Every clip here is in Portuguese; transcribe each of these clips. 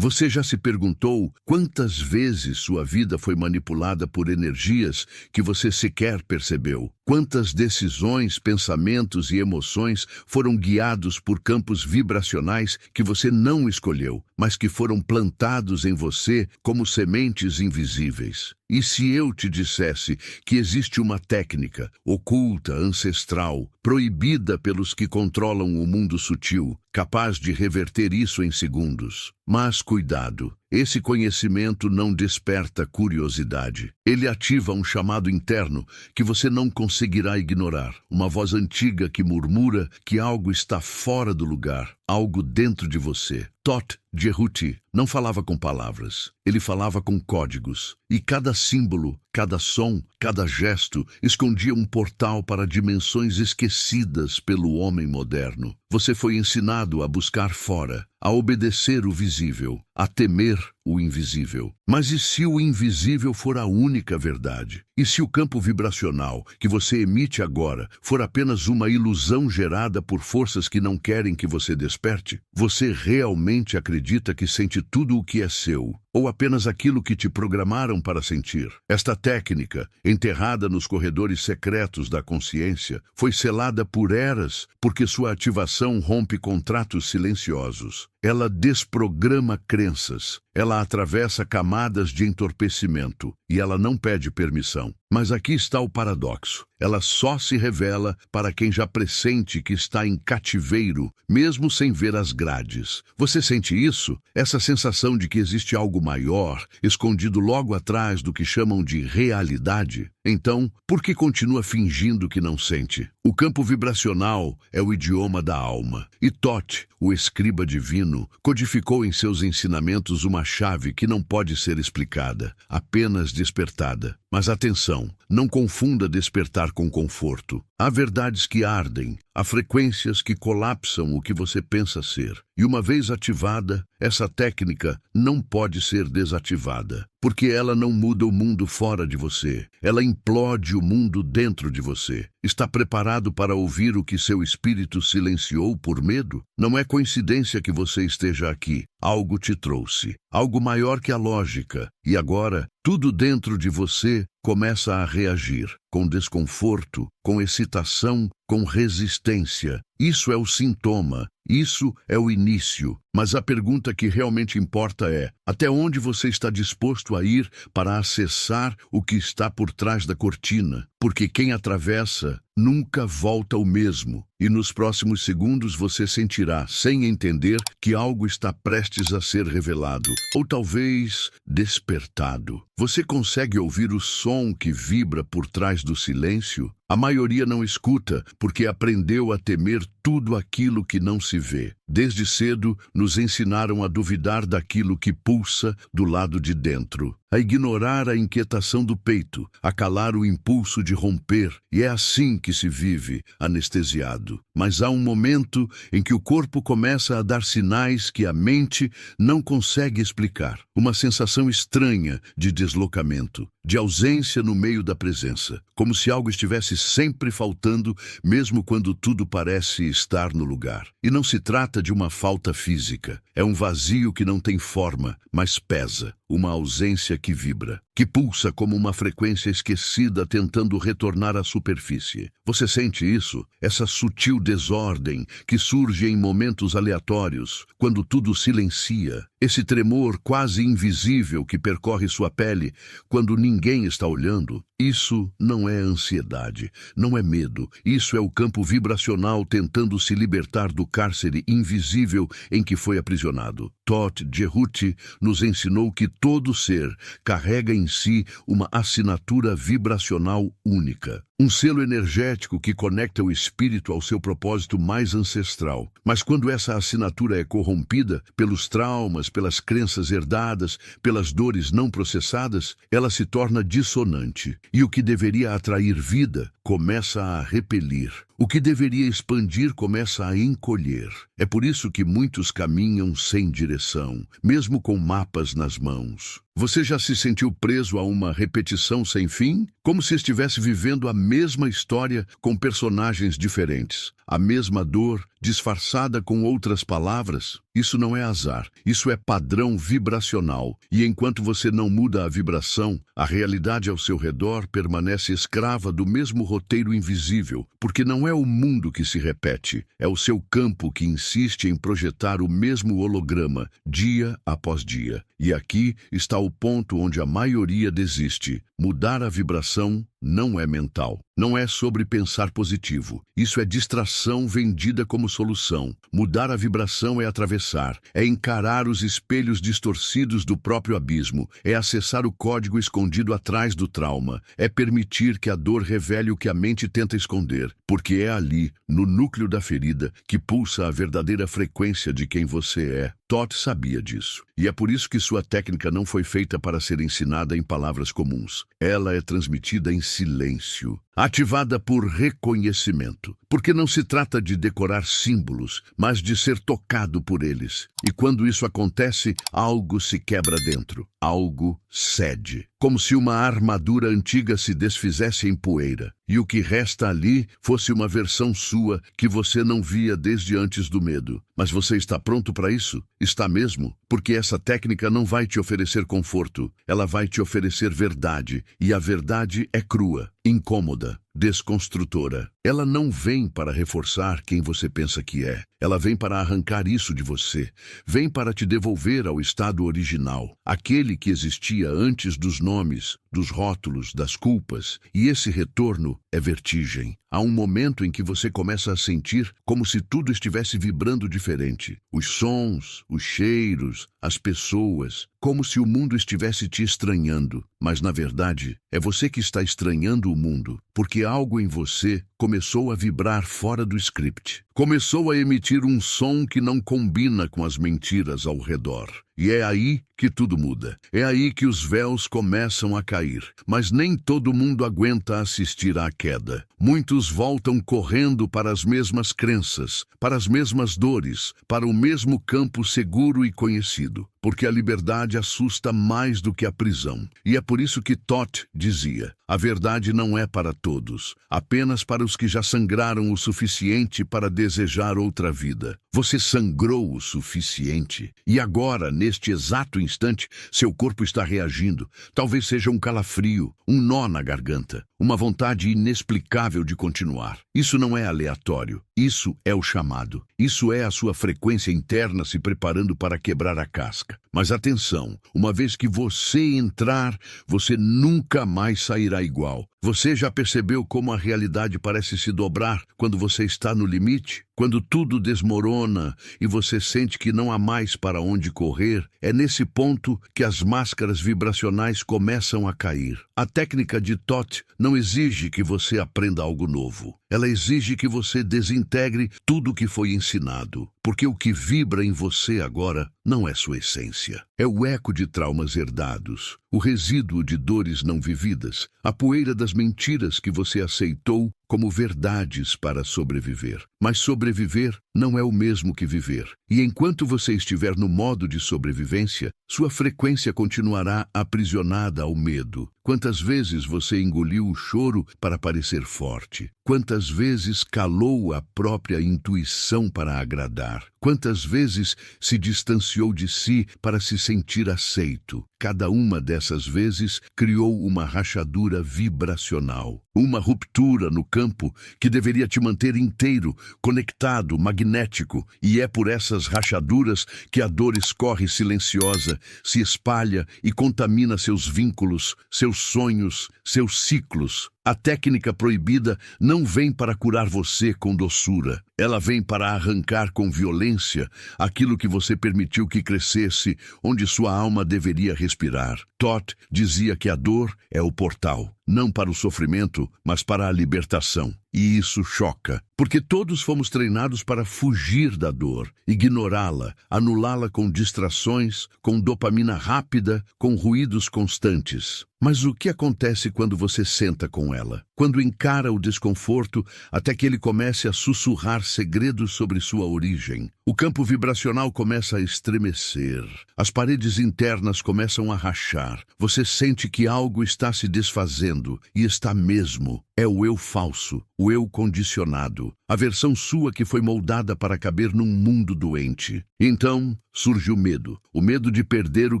Você já se perguntou quantas vezes sua vida foi manipulada por energias que você sequer percebeu? Quantas decisões, pensamentos e emoções foram guiados por campos vibracionais que você não escolheu, mas que foram plantados em você como sementes invisíveis? E se eu te dissesse que existe uma técnica oculta, ancestral, proibida pelos que controlam o mundo sutil, capaz de reverter isso em segundos? Mas cuidado, esse conhecimento não desperta curiosidade. Ele ativa um chamado interno que você não conseguirá ignorar. Uma voz antiga que murmura que algo está fora do lugar, algo dentro de você. Todt Djehuty não falava com palavras, ele falava com códigos. E cada símbolo, cada som, cada gesto escondia um portal para dimensões esquecidas pelo homem moderno. Você foi ensinado a buscar fora, a obedecer o visível, a temer o invisível. Mas e se o invisível for a única verdade? E se o campo vibracional que você emite agora for apenas uma ilusão gerada por forças que não querem que você desperte? Você realmente acredita que sente tudo o que é seu, ou apenas aquilo que te programaram para sentir? Esta técnica, enterrada nos corredores secretos da consciência, foi selada por eras, porque sua ativação rompe contratos silenciosos. Ela desprograma crenças, ela atravessa camadas de entorpecimento e ela não pede permissão. Mas aqui está o paradoxo. Ela só se revela para quem já pressente que está em cativeiro, mesmo sem ver as grades. Você sente isso? Essa sensação de que existe algo maior, escondido logo atrás do que chamam de realidade? Então, por que continua fingindo que não sente? O campo vibracional é o idioma da alma. E Todt, o escriba divino, codificou em seus ensinamentos uma chave que não pode ser explicada, apenas despertada. Mas atenção, não confunda despertar com conforto. Há verdades que ardem, há frequências que colapsam o que você pensa ser. E uma vez ativada, essa técnica não pode ser desativada, porque ela não muda o mundo fora de você, ela implode o mundo dentro de você. Está preparado para ouvir o que seu espírito silenciou por medo? Não é coincidência que você esteja aqui. Algo te trouxe, algo maior que a lógica. E agora, tudo dentro de você começa a reagir, com desconforto, com excitação, com resistência. Isso é o sintoma, isso é o início. Mas a pergunta que realmente importa é: até onde você está disposto a ir para acessar o que está por trás da cortina? Porque quem atravessa nunca volta o mesmo. E nos próximos segundos você sentirá, sem entender, que algo está prestes a ser revelado, ou talvez despertado. Você consegue ouvir o som que vibra por trás do silêncio? A maioria não escuta porque aprendeu a temer tudo aquilo que não se vê. Desde cedo, nos ensinaram a duvidar daquilo que pulsa do lado de dentro, a ignorar a inquietação do peito, a calar o impulso de romper, e é assim que se vive, anestesiado. Mas há um momento em que o corpo começa a dar sinais que a mente não consegue explicar. Uma sensação estranha de deslocamento, de ausência no meio da presença, como se algo estivesse sempre faltando, mesmo quando tudo parece estar no lugar. E não se trata de uma falta física, é um vazio que não tem forma, mas pesa, uma ausência que vibra, que pulsa como uma frequência esquecida tentando retornar à superfície. Você sente isso? Essa sutil desordem que surge em momentos aleatórios, quando tudo silencia. Esse tremor quase invisível que percorre sua pele quando ninguém está olhando. Isso não é ansiedade, não é medo. Isso é o campo vibracional tentando se libertar do cárcere invisível em que foi aprisionado. Todt Djehuty nos ensinou que todo ser carrega em si uma assinatura vibracional única. Um selo energético que conecta o espírito ao seu propósito mais ancestral. Mas quando essa assinatura é corrompida pelos traumas, pelas crenças herdadas, pelas dores não processadas, ela se torna dissonante. E o que deveria atrair vida começa a repelir. O que deveria expandir começa a encolher. É por isso que muitos caminham sem direção, mesmo com mapas nas mãos. Você já se sentiu preso a uma repetição sem fim? Como se estivesse vivendo a mesma história com personagens diferentes. A mesma dor, disfarçada com outras palavras? Isso não é azar, isso é padrão vibracional. E enquanto você não muda a vibração, a realidade ao seu redor permanece escrava do mesmo roteiro invisível, porque não é o mundo que se repete, é o seu campo que insiste em projetar o mesmo holograma, dia após dia. E aqui está o ponto onde a maioria desiste. Mudar a vibração não é mental. Não é sobre pensar positivo. Isso é distração vendida como solução. Mudar a vibração é atravessar, é encarar os espelhos distorcidos do próprio abismo, é acessar o código escondido atrás do trauma, é permitir que a dor revele o que a mente tenta esconder, porque é ali, no núcleo da ferida, que pulsa a verdadeira frequência de quem você é. Todd sabia disso. E é por isso que sua técnica não foi feita para ser ensinada em palavras comuns. Ela é transmitida em silêncio, ativada por reconhecimento. Porque não se trata de decorar símbolos, mas de ser tocado por eles. E quando isso acontece, algo se quebra dentro. Algo cede. Como se uma armadura antiga se desfizesse em poeira. E o que resta ali fosse uma versão sua que você não via desde antes do medo. Mas você está pronto para isso? Está mesmo? Porque essa técnica não vai te oferecer conforto. Ela vai te oferecer verdade. E a verdade é crua, incômoda, desconstrutora. Ela não vem para reforçar quem você pensa que é. Ela vem para arrancar isso de você. Vem para te devolver ao estado original. Aquele que existia antes dos nomes, dos rótulos, das culpas. E esse retorno é vertigem. Há um momento em que você começa a sentir como se tudo estivesse vibrando diferente. Os sons, os cheiros, as pessoas, como se o mundo estivesse te estranhando. Mas, na verdade, é você que está estranhando o mundo, porque algo em você começou a vibrar fora do script. Começou a emitir um som que não combina com as mentiras ao redor. E é aí que tudo muda. É aí que os véus começam a cair. Mas nem todo mundo aguenta assistir à queda. Muitos voltam correndo para as mesmas crenças, para as mesmas dores, para o mesmo campo seguro e conhecido. Porque a liberdade assusta mais do que a prisão. E é por isso que Todd dizia: a verdade não é para todos, apenas para os que já sangraram o suficiente para desejar outra vida. Você sangrou o suficiente. E agora, neste exato instante, seu corpo está reagindo. Talvez seja um calafrio, um nó na garganta, uma vontade inexplicável de continuar. Isso não é aleatório. Isso é o chamado. Isso é a sua frequência interna se preparando para quebrar a casca. Mas atenção, uma vez que você entrar, você nunca mais sairá igual. Você já percebeu como a realidade parece se dobrar quando você está no limite? Quando tudo desmorona e você sente que não há mais para onde correr, é nesse ponto que as máscaras vibracionais começam a cair. A técnica de Todd não exige que você aprenda algo novo. Ela exige que você desintegre tudo o que foi ensinado, porque o que vibra em você agora não é sua essência. É o eco de traumas herdados, o resíduo de dores não vividas, a poeira das mentiras que você aceitou como verdades para sobreviver. Mas sobreviver não é o mesmo que viver. E enquanto você estiver no modo de sobrevivência, sua frequência continuará aprisionada ao medo. Quantas vezes você engoliu o choro para parecer forte? Quantas vezes calou a própria intuição para agradar? Quantas vezes se distanciou de si para se sentir aceito? Cada uma dessas vezes criou uma rachadura vibracional, uma ruptura no campo que deveria te manter inteiro, conectado, magnético. E é por essas rachaduras que a dor escorre silenciosa, se espalha e contamina seus vínculos, seus sonhos, seus ciclos. A técnica proibida não vem para curar você com doçura. Ela vem para arrancar com violência aquilo que você permitiu que crescesse, onde sua alma deveria respirar. Todd dizia que a dor é o portal, não para o sofrimento, mas para a libertação. E isso choca, porque todos fomos treinados para fugir da dor, ignorá-la, anulá-la com distrações, com dopamina rápida, com ruídos constantes. Mas o que acontece quando você senta com ela? Quando encara o desconforto até que ele comece a sussurrar segredos sobre sua origem? O campo vibracional começa a estremecer. As paredes internas começam a rachar. Você sente que algo está se desfazendo, e está mesmo. É o eu falso, o eu condicionado, a versão sua que foi moldada para caber num mundo doente. Então, surge o medo de perder o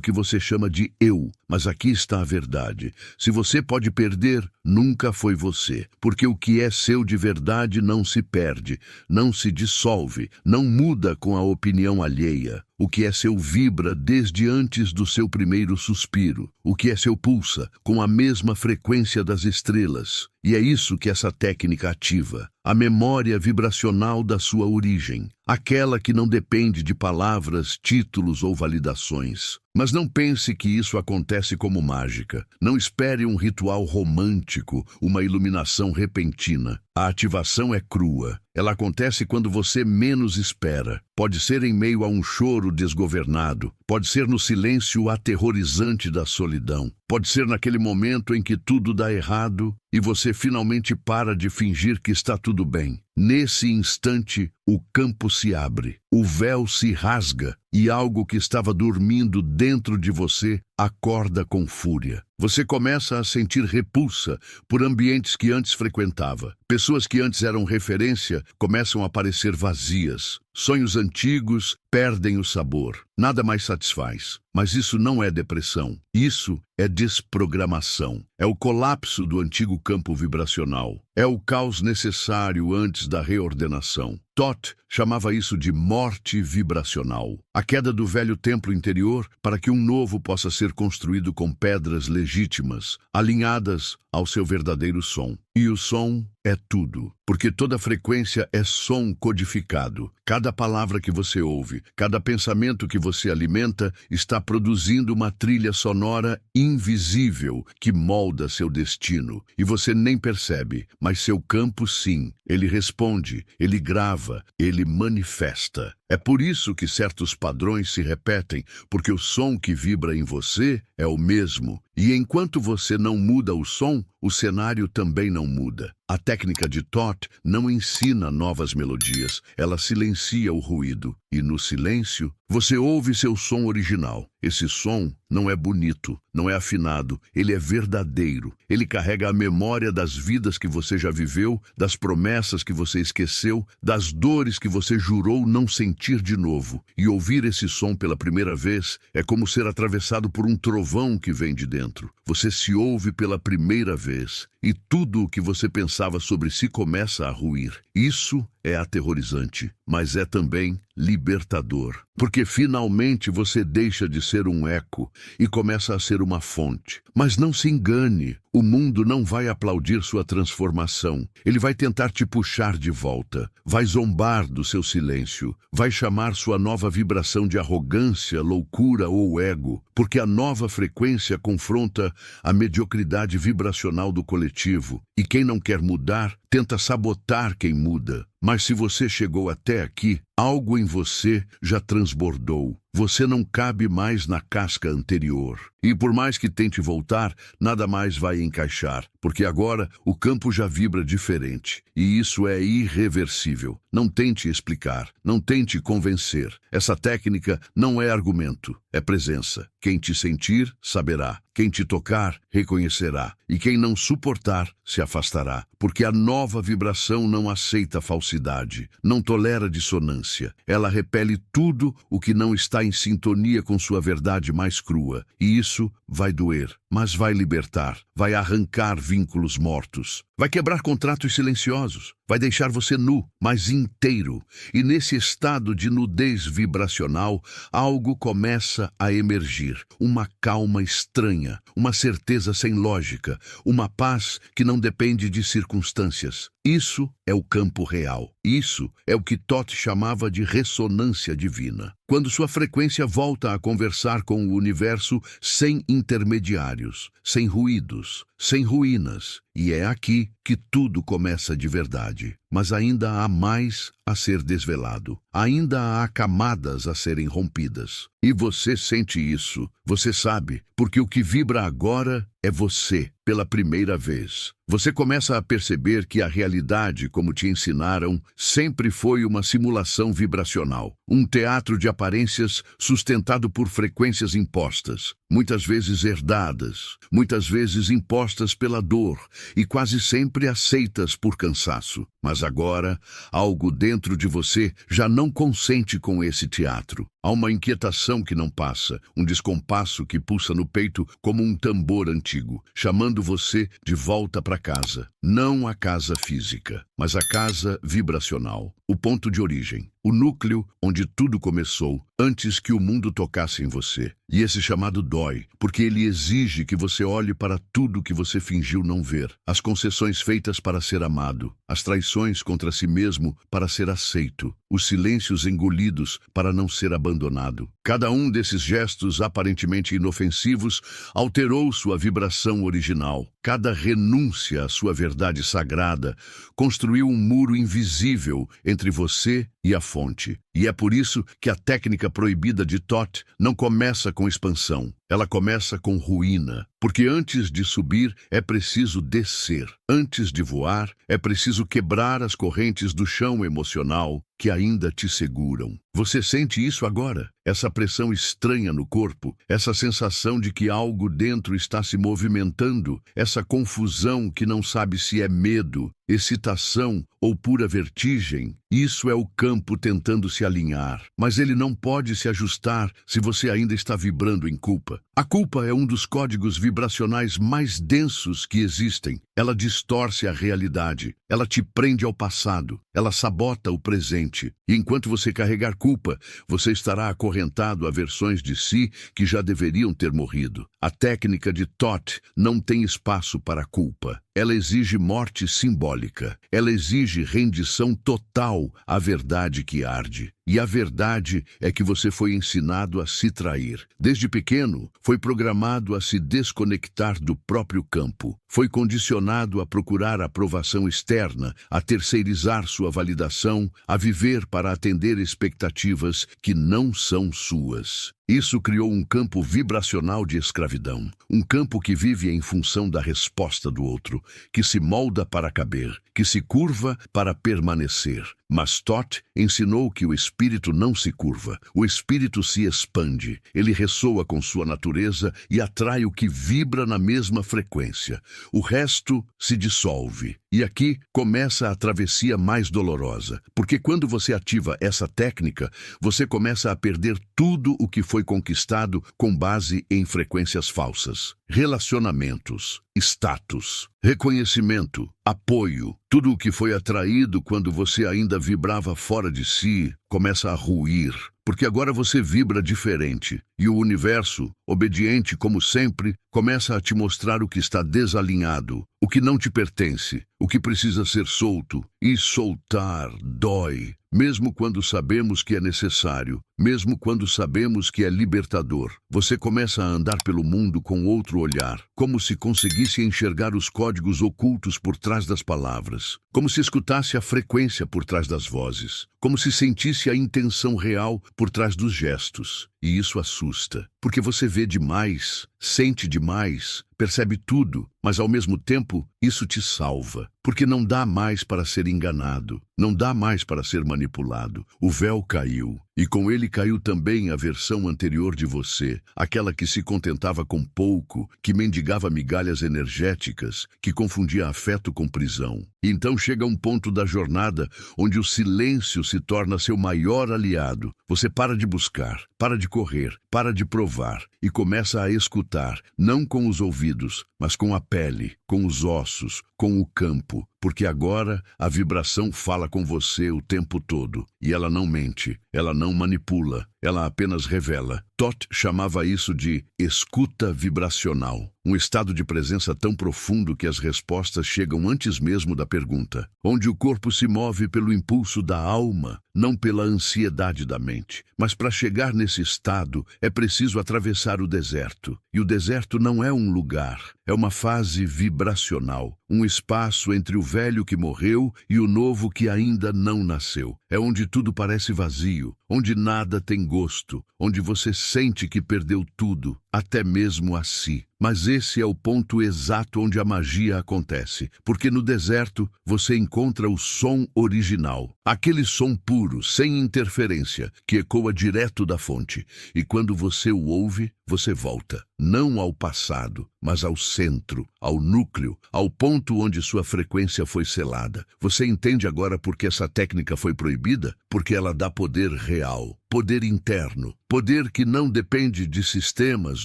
que você chama de eu. Mas aqui está a verdade. Se você pode perder, nunca foi você, porque o que é seu de verdade não se perde, não se dissolve, não muda com a opinião alheia. O que é seu vibra desde antes do seu primeiro suspiro. O que é seu pulsa, com a mesma frequência das estrelas. E é isso que essa técnica ativa. A memória vibracional da sua origem. Aquela que não depende de palavras, títulos ou validações. Mas não pense que isso acontece como mágica. Não espere um ritual romântico, uma iluminação repentina. A ativação é crua. Ela acontece quando você menos espera. Pode ser em meio a um choro desgovernado. Pode ser no silêncio aterrorizante da solidão. Pode ser naquele momento em que tudo dá errado e você finalmente para de fingir que está tudo bem. Nesse instante, o campo se abre, o véu se rasga e algo que estava dormindo dentro de você acorda com fúria. Você começa a sentir repulsa por ambientes que antes frequentava. Pessoas que antes eram referência começam a parecer vazias. Sonhos antigos perdem o sabor. Nada mais satisfaz. Mas isso não é depressão. Isso é desprogramação. É o colapso do antigo campo vibracional. É o caos necessário antes da reordenação. Toth chamava isso de morte vibracional. A queda do velho templo interior para que um novo possa ser construído com pedras legítimas, alinhadas ao seu verdadeiro som. E o som é tudo, porque toda frequência é som codificado. Cada palavra que você ouve, cada pensamento que você alimenta, está produzindo uma trilha sonora invisível que molda seu destino. E você nem percebe, mas seu campo sim. Ele responde, ele grava, ele manifesta. É por isso que certos padrões se repetem, porque o som que vibra em você é o mesmo. E enquanto você não muda o som, o cenário também não muda. A técnica de Toth não ensina novas melodias, ela silencia o ruído. E no silêncio, você ouve seu som original. Esse som não é bonito, não é afinado, ele é verdadeiro. Ele carrega a memória das vidas que você já viveu, das promessas que você esqueceu, das dores que você jurou não sentir de novo. E ouvir esse som pela primeira vez é como ser atravessado por um trovão que vem de dentro. Você se ouve pela primeira vez e tudo o que você pensava sobre si começa a ruir. Isso é aterrorizante, mas é também libertador, porque finalmente você deixa de ser um eco e começa a ser uma fonte. Mas não se engane, o mundo não vai aplaudir sua transformação. Ele vai tentar te puxar de volta, vai zombar do seu silêncio, vai chamar sua nova vibração de arrogância, loucura ou ego, porque a nova frequência confronta a mediocridade vibracional do coletivo, e quem não quer mudar tenta sabotar quem muda. Mas se você chegou até aqui, algo em você já transbordou. Você não cabe mais na casca anterior. E por mais que tente voltar, nada mais vai encaixar, porque agora o campo já vibra diferente. E isso é irreversível. Não tente explicar, não tente convencer. Essa técnica não é argumento, é presença. Quem te sentir, saberá. Quem te tocar, reconhecerá. E quem não suportar, se afastará. Porque a nova vibração não aceita falsidade, não tolera dissonância. Ela repele tudo o que não está em sintonia com sua verdade mais crua. E isso vai doer, mas vai libertar, vai arrancar vínculos mortos, vai quebrar contratos silenciosos, vai deixar você nu, mas inteiro. E nesse estado de nudez vibracional, algo começa a emergir. Uma calma estranha, uma certeza sem lógica, uma paz que não depende de circunstâncias. Isso é o campo real. Isso é o que Toth chamava de ressonância divina. Quando sua frequência volta a conversar com o universo sem intermediários, sem ruídos, sem ruínas. E é aqui que tudo começa de verdade. Mas ainda há mais a ser desvelado. Ainda há camadas a serem rompidas. E você sente isso. Você sabe, porque o que vibra agora é você, pela primeira vez. Você começa a perceber que a realidade, como te ensinaram, sempre foi uma simulação vibracional. Um teatro de aparências sustentado por frequências impostas, muitas vezes herdadas, muitas vezes impostas pela dor e quase sempre aceitas por cansaço. Mas agora, algo dentro de você já não consente com esse teatro. Há uma inquietação que não passa, um descompasso que pulsa no peito como um tambor antigo, chamando você de volta para casa. Não a casa física, mas a casa vibracional, o ponto de origem, o núcleo onde tudo começou, antes que o mundo tocasse em você. E esse chamado dói, porque ele exige que você olhe para tudo que você fingiu não ver. As concessões feitas para ser amado, as traições contra si mesmo para ser aceito, os silêncios engolidos para não ser abandonado. Cada um desses gestos aparentemente inofensivos alterou sua vibração original. Cada renúncia à sua verdade sagrada construiu um muro invisível entre você e a fonte. E é por isso que a técnica proibida de Thoth não começa com expansão. Ela começa com ruína, porque antes de subir é preciso descer. Antes de voar é preciso quebrar as correntes do chão emocional que ainda te seguram. Você sente isso agora? Essa pressão estranha no corpo, essa sensação de que algo dentro está se movimentando, essa confusão que não sabe se é medo, excitação ou pura vertigem. Isso é o campo tentando se alinhar, mas ele não pode se ajustar se você ainda está vibrando em culpa. A culpa é um dos códigos vibracionais mais densos que existem. Ela distorce a realidade, ela te prende ao passado, ela sabota o presente. E enquanto você carregar culpa, você estará acorrentado a versões de si que já deveriam ter morrido. A técnica de Thoth não tem espaço para a culpa. Ela exige morte simbólica. Ela exige rendição total à verdade que arde. E a verdade é que você foi ensinado a se trair. Desde pequeno, foi programado a se desconectar do próprio campo. Foi condicionado a procurar aprovação externa, a terceirizar sua validação, a viver para atender expectativas que não são suas. Isso criou um campo vibracional de escravidão, um campo que vive em função da resposta do outro, que se molda para caber, que se curva para permanecer. Mas Thoth ensinou que o espírito não se curva, o espírito se expande, ele ressoa com sua natureza e atrai o que vibra na mesma frequência. O resto se dissolve. E aqui começa a travessia mais dolorosa, porque quando você ativa essa técnica, você começa a perder tudo o que foi conquistado com base em frequências falsas. Relacionamentos, status, reconhecimento, apoio, tudo o que foi atraído quando você ainda vibrava fora de si, começa a ruir, porque agora você vibra diferente, e o universo, obediente como sempre, começa a te mostrar o que está desalinhado, o que não te pertence, o que precisa ser solto, e soltar dói. Mesmo quando sabemos que é necessário, mesmo quando sabemos que é libertador, você começa a andar pelo mundo com outro olhar, como se conseguisse enxergar os códigos ocultos por trás das palavras, como se escutasse a frequência por trás das vozes, como se sentisse a intenção real por trás dos gestos. E isso assusta, porque você vê demais, sente demais, percebe tudo, mas ao mesmo tempo isso te salva, porque não dá mais para ser enganado, não dá mais para ser manipulado. O véu caiu, e com ele caiu também a versão anterior de você, aquela que se contentava com pouco, que mendigava migalhas energéticas, que confundia afeto com prisão. E então chega um ponto da jornada onde o silêncio se torna seu maior aliado. Você para de buscar, para de correr, para de provar e começa a escutar, não com os ouvidos, mas com a pele, com os ossos, com o campo, porque agora a vibração fala com você o tempo todo e ela não mente, ela não manipula, ela apenas revela. Toth chamava isso de escuta vibracional, um estado de presença tão profundo que as respostas chegam antes mesmo da pergunta, onde o corpo se move pelo impulso da alma, não pela ansiedade da mente. Mas para chegar nesse estado é preciso atravessar o deserto. E o deserto não é um lugar, é uma fase vibracional, um espaço entre o velho que morreu e o novo que ainda não nasceu. É onde tudo parece vazio, onde nada tem gosto, onde você sente que perdeu tudo, até mesmo a si. Mas esse é o ponto exato onde a magia acontece, porque no deserto você encontra o som original, aquele som puro, sem interferência, que ecoa direto da fonte. E quando você o ouve, você volta, não ao passado, mas ao centro, ao núcleo, ao ponto onde sua frequência foi selada. Você entende agora por que essa técnica foi proibida? Porque ela dá poder real, poder interno, poder que não depende de sistemas,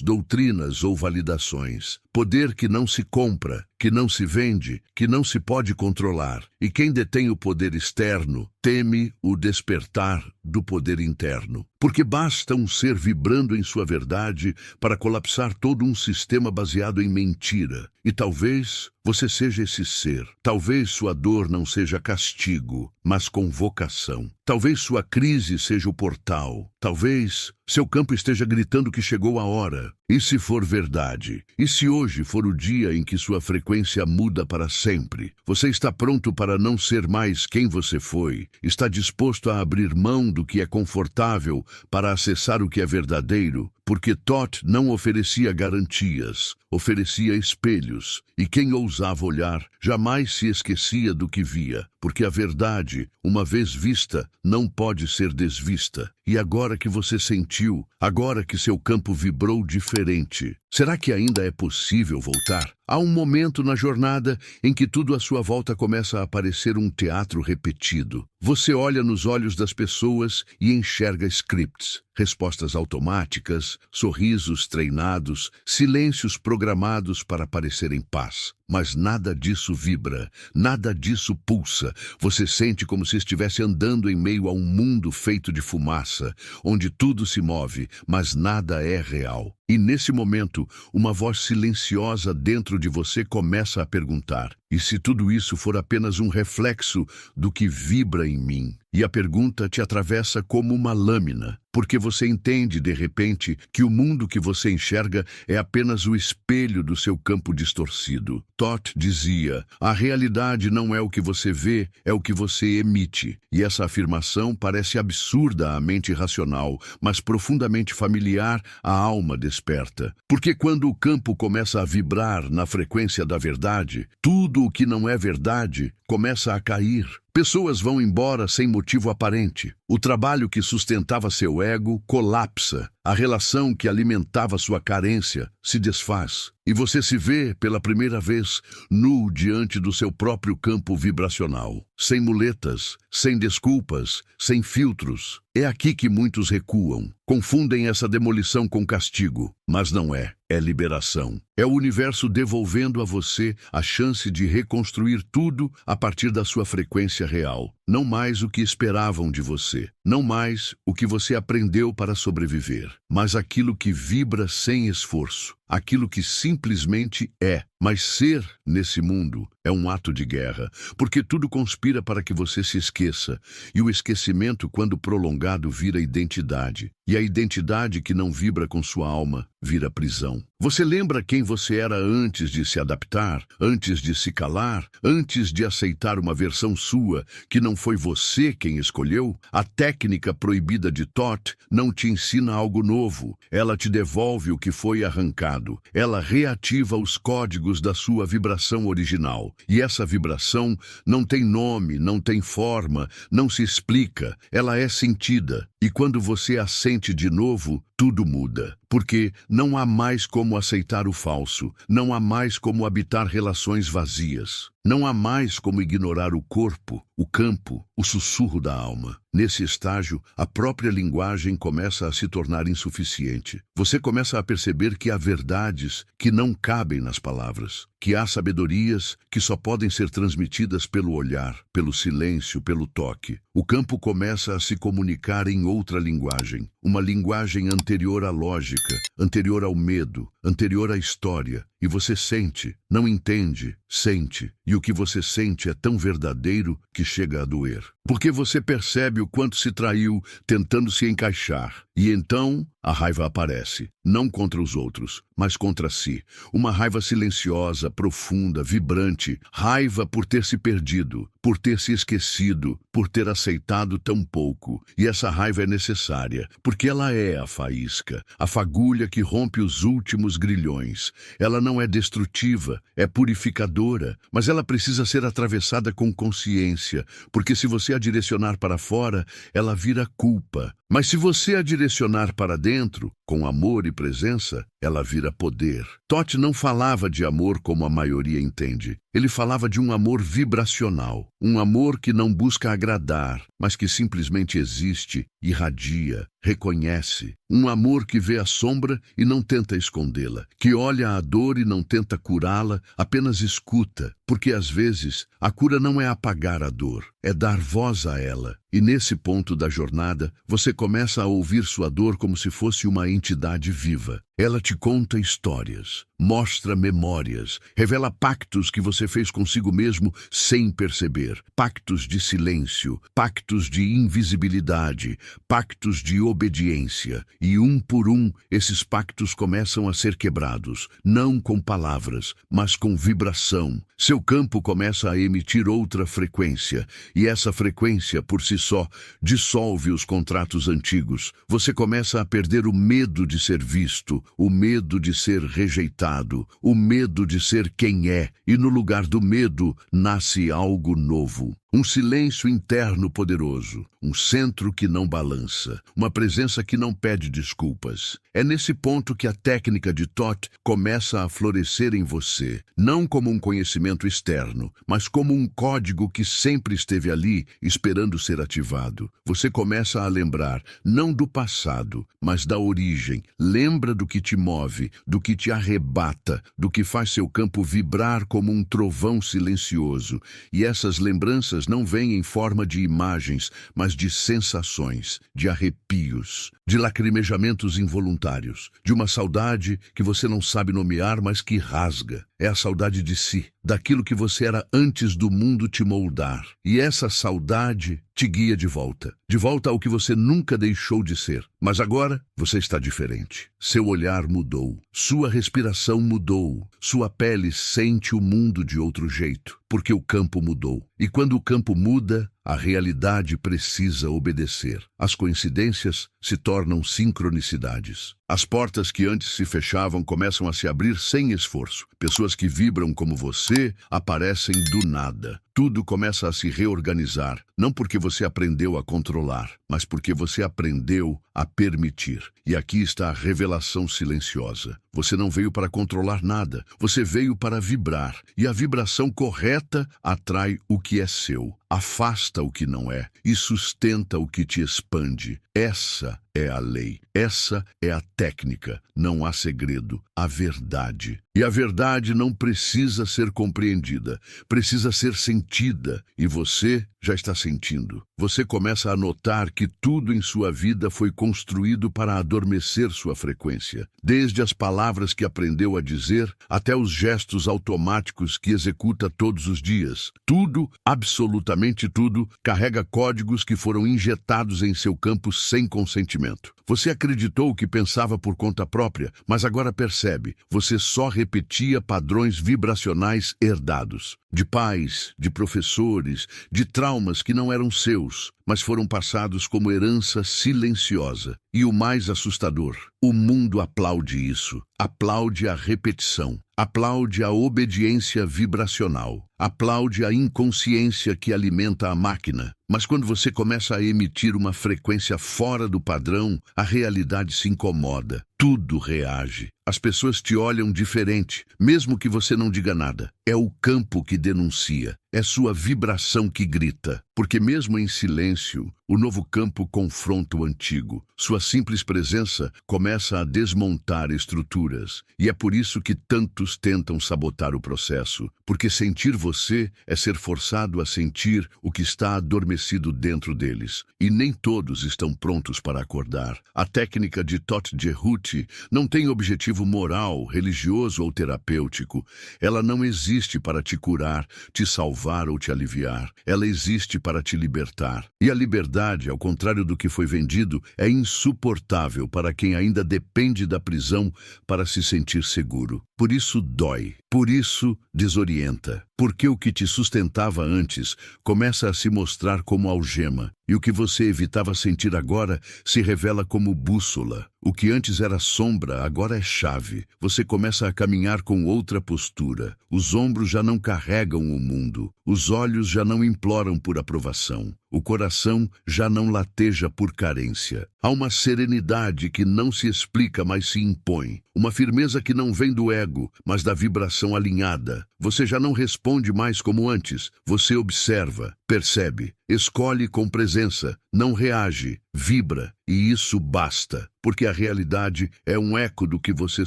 doutrinas ou validações. Poder que não se compra, que não se vende, que não se pode controlar. E quem detém o poder externo teme o despertar do poder interno. Porque basta um ser vibrando em sua verdade para colapsar todo um sistema baseado em mentira. E talvez você seja esse ser. Talvez sua dor não seja castigo, mas convocação. Talvez sua crise seja o portal. Talvez seu campo esteja gritando que chegou a hora. E se for verdade? E se hoje for o dia em que sua frequência muda para sempre? Você está pronto para não ser mais quem você foi? Está disposto a abrir mão do que é confortável para acessar o que é verdadeiro? Porque Toth não oferecia garantias, oferecia espelhos, e quem ousava olhar jamais se esquecia do que via, porque a verdade, uma vez vista, não pode ser desvista. E agora que você sentiu, agora que seu campo vibrou diferente, será que ainda é possível voltar? Há um momento na jornada em que tudo à sua volta começa a parecer um teatro repetido. Você olha nos olhos das pessoas e enxerga scripts, respostas automáticas, sorrisos treinados, silêncios programados para parecer em paz. Mas nada disso vibra, nada disso pulsa. Você sente como se estivesse andando em meio a um mundo feito de fumaça, onde tudo se move, mas nada é real. E nesse momento, uma voz silenciosa dentro de você começa a perguntar: e se tudo isso for apenas um reflexo do que vibra em mim? E a pergunta te atravessa como uma lâmina, porque você entende, de repente, que o mundo que você enxerga é apenas o espelho do seu campo distorcido. Toth dizia: a realidade não é o que você vê, é o que você emite. E essa afirmação parece absurda à mente racional, mas profundamente familiar à alma desperta. Porque quando o campo começa a vibrar na frequência da verdade, tudo o que não é verdade começa a cair. Pessoas vão embora sem motivo aparente. O trabalho que sustentava seu ego colapsa. A relação que alimentava sua carência se desfaz. E você se vê, pela primeira vez, nu diante do seu próprio campo vibracional. Sem muletas, sem desculpas, sem filtros. É aqui que muitos recuam. Confundem essa demolição com castigo. Mas não é. É liberação. É o universo devolvendo a você a chance de reconstruir tudo a partir da sua frequência real. Não mais o que esperavam de você. Não mais o que você aprendeu para sobreviver. Mas aquilo que vibra sem esforço. Aquilo que simplesmente é. Mas ser, nesse mundo, é um ato de guerra, porque tudo conspira para que você se esqueça, e o esquecimento, quando prolongado, vira identidade. E a identidade que não vibra com sua alma, vira prisão. Você lembra quem você era antes de se adaptar, antes de se calar, antes de aceitar uma versão sua que não foi você quem escolheu? A técnica proibida de Toth não te ensina algo novo. Ela te devolve o que foi arrancado. Ela reativa os códigos da sua vibração original. E essa vibração não tem nome, não tem forma, não se explica. Ela é sentida. E quando você a sente de novo, tudo muda. Porque não há mais como aceitar o falso. Não há mais como habitar relações vazias. Não há mais como ignorar o corpo, o campo, o sussurro da alma. Nesse estágio, a própria linguagem começa a se tornar insuficiente. Você começa a perceber que há verdades que não cabem nas palavras, que há sabedorias que só podem ser transmitidas pelo olhar, pelo silêncio, pelo toque. O campo começa a se comunicar em outra linguagem, uma linguagem anterior à lógica, anterior ao medo, anterior à história. E você sente, não entende, sente. E o que você sente é tão verdadeiro que chega a doer. Porque você percebe o quanto se traiu tentando se encaixar. E então a raiva aparece, não contra os outros, mas contra si. Uma raiva silenciosa, profunda, vibrante. Raiva por ter se perdido, por ter se esquecido, por ter aceitado tão pouco. E essa raiva é necessária, porque ela é a faísca, a fagulha que rompe os últimos grilhões. Ela não é destrutiva, é purificadora, mas ela precisa ser atravessada com consciência, porque se você a direcionar para fora, ela vira culpa. Mas se você a direcionar para dentro, com amor e presença, ela vira poder. Toth não falava de amor como a maioria entende. Ele falava de um amor vibracional, um amor que não busca agradar, mas que simplesmente existe, irradia, reconhece. Um amor que vê a sombra e não tenta escondê-la, que olha a dor e não tenta curá-la, apenas escuta, porque às vezes a cura não é apagar a dor, é dar voz a ela. E nesse ponto da jornada, você começa a ouvir sua dor como se fosse uma entidade viva. Ela te conta histórias, mostra memórias, revela pactos que você fez consigo mesmo sem perceber. Pactos de silêncio, pactos de invisibilidade, pactos de obediência. E um por um, esses pactos começam a ser quebrados, não com palavras, mas com vibração. Seu campo começa a emitir outra frequência, e essa frequência, por si só, dissolve os contratos antigos. Você começa a perder o medo de ser visto, o medo de ser rejeitado, o medo de ser quem é, e no lugar do medo nasce algo novo. Um silêncio interno poderoso, um centro que não balança, uma presença que não pede desculpas. É nesse ponto que a técnica de Toth começa a florescer em você, não como um conhecimento externo, mas como um código que sempre esteve ali, esperando ser ativado. Você começa a lembrar, não do passado, mas da origem. Lembra do que te move, do que te arrebata, do que faz seu campo vibrar como um trovão silencioso. E essas lembranças não vêm em forma de imagens, mas de sensações, de arrepios, de lacrimejamentos involuntários, de uma saudade que você não sabe nomear, mas que rasga. É a saudade de si, daquilo que você era antes do mundo te moldar. E essa saudade te guia de volta ao que você nunca deixou de ser. Mas agora você está diferente. Seu olhar mudou, sua respiração mudou, sua pele sente o mundo de outro jeito, porque o campo mudou. E quando o campo muda, a realidade precisa obedecer. As coincidências se tornam sincronicidades. As portas que antes se fechavam começam a se abrir sem esforço. Pessoas que vibram como você aparecem do nada. Tudo começa a se reorganizar, não porque você aprendeu a controlar, mas porque você aprendeu a permitir. E aqui está a revelação silenciosa. Você não veio para controlar nada, você veio para vibrar. E a vibração correta atrai o que é seu, afasta o que não é e sustenta o que te expande. Essa é a lei, essa é a técnica. Não há segredo, há verdade. E a verdade não precisa ser compreendida, precisa ser sentida. E você já está sentindo. Você começa a notar que tudo em sua vida foi construído para adormecer sua frequência. Desde as palavras que aprendeu a dizer, até os gestos automáticos que executa todos os dias. Tudo, absolutamente tudo, carrega códigos que foram injetados em seu campo sem consentimento. Você acreditou que pensava por conta própria, mas agora percebe, você só repetia padrões vibracionais herdados. De pais, de professores, de traumas que não eram seus, mas foram passados como herança silenciosa. E o mais assustador, o mundo aplaude isso, aplaude a repetição, aplaude a obediência vibracional, aplaude a inconsciência que alimenta a máquina. Mas quando você começa a emitir uma frequência fora do padrão, a realidade se incomoda. Tudo reage. As pessoas te olham diferente, mesmo que você não diga nada. É o campo que denuncia. É sua vibração que grita, porque mesmo em silêncio, o novo campo confronta o antigo. Sua simples presença começa a desmontar estruturas, e é por isso que tantos tentam sabotar o processo, porque sentir você é ser forçado a sentir o que está adormecido dentro deles, e nem todos estão prontos para acordar. A técnica de Tot Jehuti não tem objetivo moral, religioso ou terapêutico. Ela não existe para te curar, te salvar ou te aliviar. Ela existe para te libertar. E a liberdade, ao contrário do que foi vendido, é insuportável para quem ainda depende da prisão para se sentir seguro. Por isso dói. Por isso desorienta. Porque o que te sustentava antes começa a se mostrar como algema, e o que você evitava sentir agora se revela como bússola. O que antes era sombra, agora é chave. Você começa a caminhar com outra postura. Os ombros já não carregam o mundo. Os olhos já não imploram por aprovação. O coração já não lateja por carência. Há uma serenidade que não se explica, mas se impõe. Uma firmeza que não vem do ego, mas da vibração alinhada. Você já não responde mais como antes. Você observa, percebe, escolhe com presença, não reage, vibra. E isso basta, porque a realidade é um eco do que você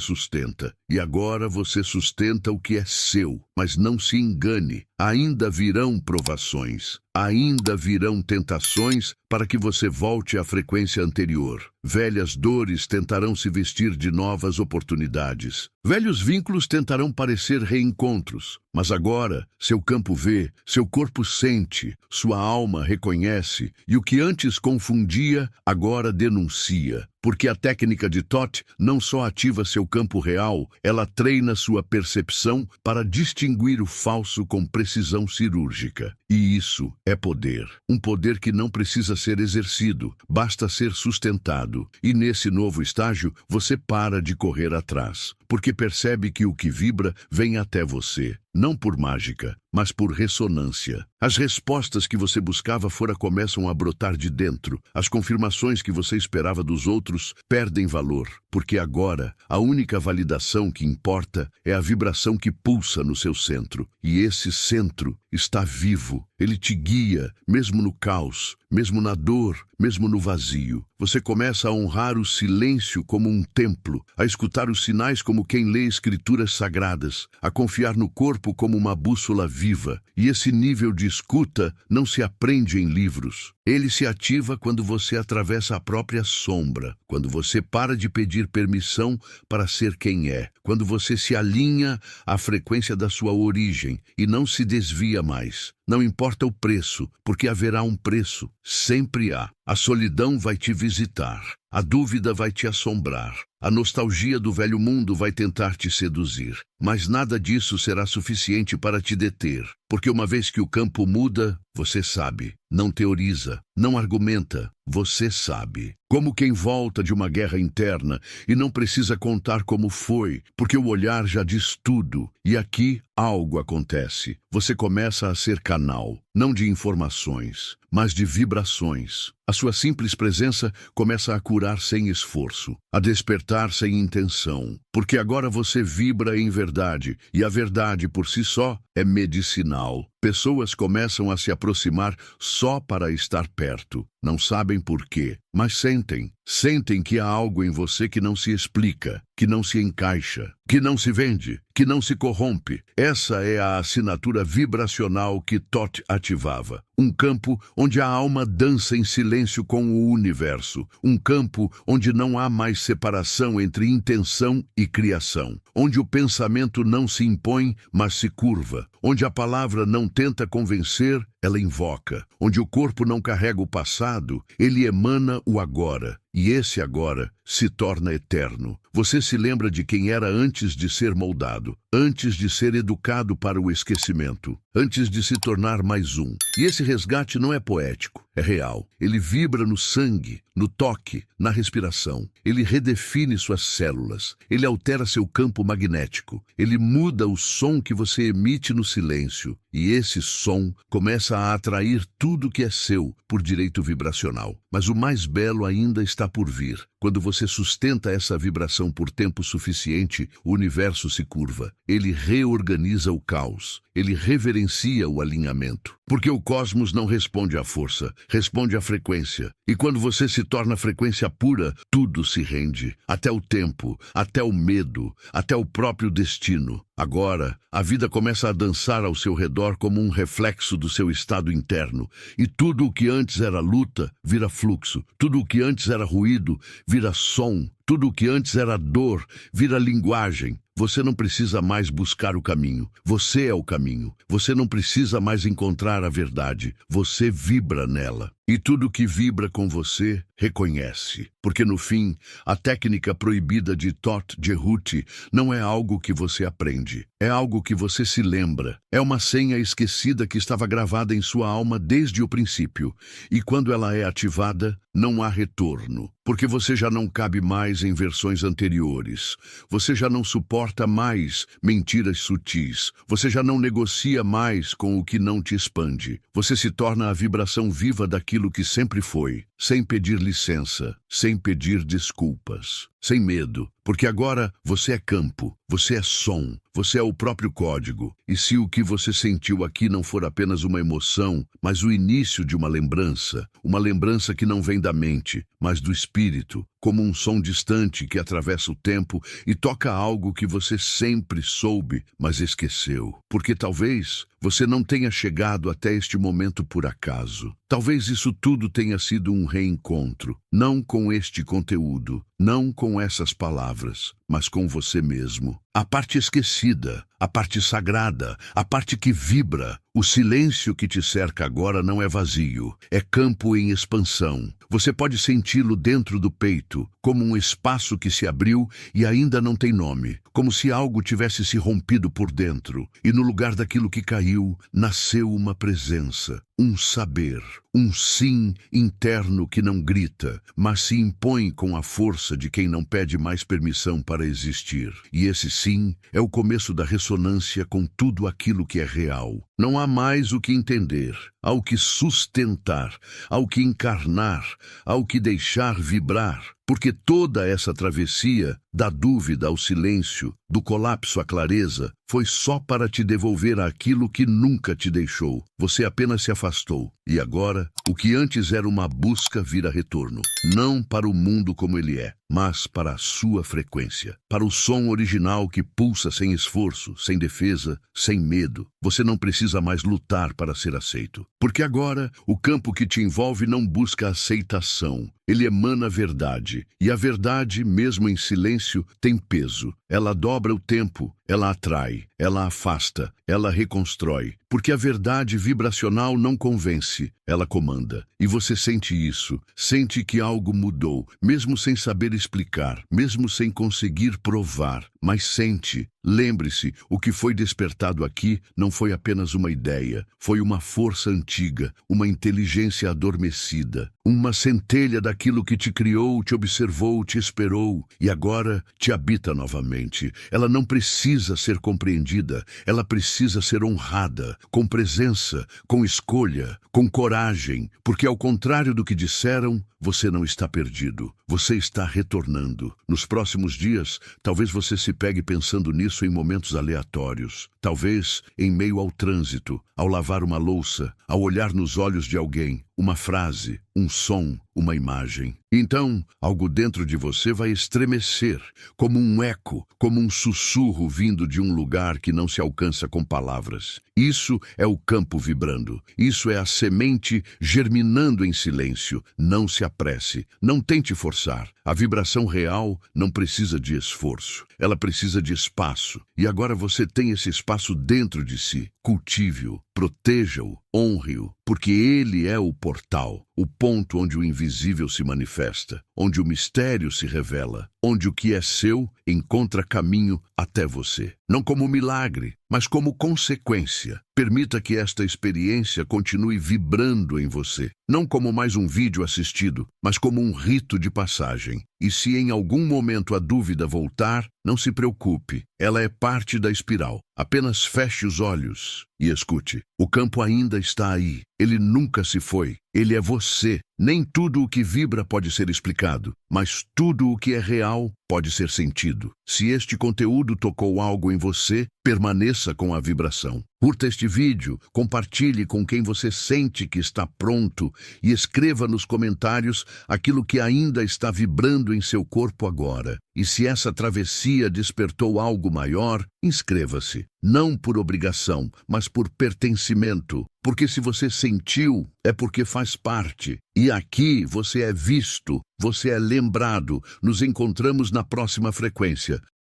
sustenta. E agora você sustenta o que é seu. Mas não se engane, ainda virão provações, ainda virão tentações para que você volte à frequência anterior. Velhas dores tentarão se vestir de novas oportunidades. Velhos vínculos tentarão parecer reencontros. Mas agora, seu campo vê, seu corpo sente, sua alma reconhece, e o que antes confundia, agora denuncia. Porque a técnica de Tot não só ativa seu campo real, ela treina sua percepção para distinguir o falso com precisão cirúrgica. E isso é poder. Um poder que não precisa ser exercido, basta ser sustentado. E nesse novo estágio, você para de correr atrás, porque percebe que o que vibra vem até você. Não por mágica, mas por ressonância. As respostas que você buscava fora começam a brotar de dentro. As confirmações que você esperava dos outros perdem valor, porque agora a única validação que importa é a vibração que pulsa no seu centro. E esse centro está vivo. Ele te guia, mesmo no caos, mesmo na dor, mesmo no vazio. Você começa a honrar o silêncio como um templo, a escutar os sinais como quem lê escrituras sagradas, a confiar no corpo como uma bússola viva. E esse nível de escuta não se aprende em livros. Ele se ativa quando você atravessa a própria sombra, quando você para de pedir permissão para ser quem é, quando você se alinha à frequência da sua origem e não se desvia mais. Não importa o preço, porque haverá um preço, sempre há. A solidão vai te visitar, a dúvida vai te assombrar, a nostalgia do velho mundo vai tentar te seduzir. Mas nada disso será suficiente para te deter, porque uma vez que o campo muda, você sabe, não teoriza, não argumenta, você sabe. Como quem volta de uma guerra interna e não precisa contar como foi, porque o olhar já diz tudo. E aqui algo acontece. Você começa a ser canal, não de informações, mas de vibrações. A sua simples presença começa a curar sem esforço, a despertar sem intenção, porque agora você vibra em verdade, e a verdade por si só é medicinal. Pessoas começam a se aproximar só para estar perto. Não sabem por quê, mas sentem. Sentem que há algo em você que não se explica, que não se encaixa, que não se vende, que não se corrompe. Essa é a assinatura vibracional que Tot ativava. Um campo onde a alma dança em silêncio com o universo. Um campo onde não há mais separação entre intenção e criação. Onde o pensamento não se impõe, mas se curva. Onde a palavra não tenta convencer, ela invoca. Onde o corpo não carrega o passado, ele emana o agora. E esse agora se torna eterno. Você se lembra de quem era antes de ser moldado, antes de ser educado para o esquecimento, antes de se tornar mais um. E esse resgate não é poético, é real. Ele vibra no sangue, no toque, na respiração. Ele redefine suas células. Ele altera seu campo magnético. Ele muda o som que você emite no silêncio. E esse som começa a atrair tudo que é seu por direito vibracional. mas o mais belo ainda está por vir. Quando você sustenta essa vibração por tempo suficiente, o universo se curva. Ele reorganiza o caos. Ele reverencia o alinhamento. Porque o cosmos não responde à força, responde à frequência. E quando você se torna frequência pura, tudo se rende. Até o tempo, até o medo, até o próprio destino. Agora, a vida começa a dançar ao seu redor como um reflexo do seu estado interno. E tudo o que antes era luta, vira fluxo. Tudo o que antes era ruído, vira som. Tudo o que antes era dor, vira linguagem. Você não precisa mais buscar o caminho. Você é o caminho. Você não precisa mais encontrar a verdade. Você vibra nela. E tudo que vibra com você, reconhece. Porque no fim, a técnica proibida de Tot Djehuti não é algo que você aprende. É algo que você se lembra. É uma senha esquecida que estava gravada em sua alma desde o princípio. E quando ela é ativada, não há retorno. Porque você já não cabe mais em versões anteriores. Você já não suporta mais mentiras sutis. Você já não negocia mais com o que não te expande. Você se torna a vibração viva daquilo que sempre foi, sem pedir licença, sem pedir desculpas, sem medo. Porque agora você é campo, você é som, você é o próprio código. E se o que você sentiu aqui não for apenas uma emoção, mas o início de uma lembrança que não vem da mente, mas do espírito, como um som distante que atravessa o tempo e toca algo que você sempre soube, mas esqueceu. Porque talvez você não tenha chegado até este momento por acaso. Talvez isso tudo tenha sido um reencontro, não com este conteúdo, não com essas palavras, mas com você mesmo. A parte esquecida, a parte sagrada, a parte que vibra. O silêncio que te cerca agora não é vazio, é campo em expansão. Você pode senti-lo dentro do peito, como um espaço que se abriu e ainda não tem nome, como se algo tivesse se rompido por dentro, e no lugar daquilo que caiu, nasceu uma presença, um saber, um sim interno que não grita, mas se impõe com a força de quem não pede mais permissão para existir. E esse sim é o começo da ressonância com tudo aquilo que é real. Não há mais o que entender, há o que sustentar, há o que encarnar, há o que deixar vibrar. Porque toda essa travessia, da dúvida ao silêncio, do colapso à clareza, foi só para te devolver aquilo que nunca te deixou. Você apenas se afastou. E agora, o que antes era uma busca vira retorno. Não para o mundo como ele é, mas para a sua frequência. Para o som original que pulsa sem esforço, sem defesa, sem medo. Você não precisa mais lutar para ser aceito. Porque agora, o campo que te envolve não busca aceitação. Ele emana a verdade. E a verdade, mesmo em silêncio, tem peso. Ela dobra o tempo, ela atrai, ela afasta, ela reconstrói. Porque a verdade vibracional não convence, ela comanda. E você sente isso, sente que algo mudou, mesmo sem saber explicar, mesmo sem conseguir provar. Mas sente, lembre-se, o que foi despertado aqui não foi apenas uma ideia, foi uma força antiga, uma inteligência adormecida, uma centelha daquilo que te criou, te observou, te esperou e agora te habita novamente. Ela não precisa ser compreendida, ela precisa ser honrada, com presença, com escolha, com coragem, porque ao contrário do que disseram, você não está perdido, você está retornando. Nos próximos dias, talvez você se pegue pensando nisso em momentos aleatórios. Talvez em meio ao trânsito, ao lavar uma louça, ao olhar nos olhos de alguém, uma frase, um som, uma imagem. Então, algo dentro de você vai estremecer, como um eco, como um sussurro vindo de um lugar que não se alcança com palavras. Isso é o campo vibrando. Isso é a semente germinando em silêncio. Não se apresse, não tente forçar. A vibração real não precisa de esforço. Ela precisa de espaço. E agora você tem esse espaço dentro de si. Cultive-o, proteja-o, honre-o, porque ele é o portal, o ponto onde o invisível se manifesta, onde o mistério se revela, onde o que é seu encontra caminho até você. Não como milagre, mas como consequência. Permita que esta experiência continue vibrando em você, não como mais um vídeo assistido, mas como um rito de passagem. E se em algum momento a dúvida voltar, não se preocupe, ela é parte da espiral. Apenas feche os olhos e escute. O campo ainda está aí, ele nunca se foi, ele é você. Nem tudo o que vibra pode ser explicado, mas tudo o que é real pode ser sentido. Se este conteúdo tocou algo em você, permaneça com a vibração. Curta este vídeo, compartilhe com quem você sente que está pronto e escreva nos comentários aquilo que ainda está vibrando em seu corpo agora. E se essa travessia despertou algo maior, inscreva-se. Não por obrigação, mas por pertencimento. Porque se você sentiu, é porque faz parte. E aqui você é visto, você é lembrado. Nos encontramos na próxima frequência.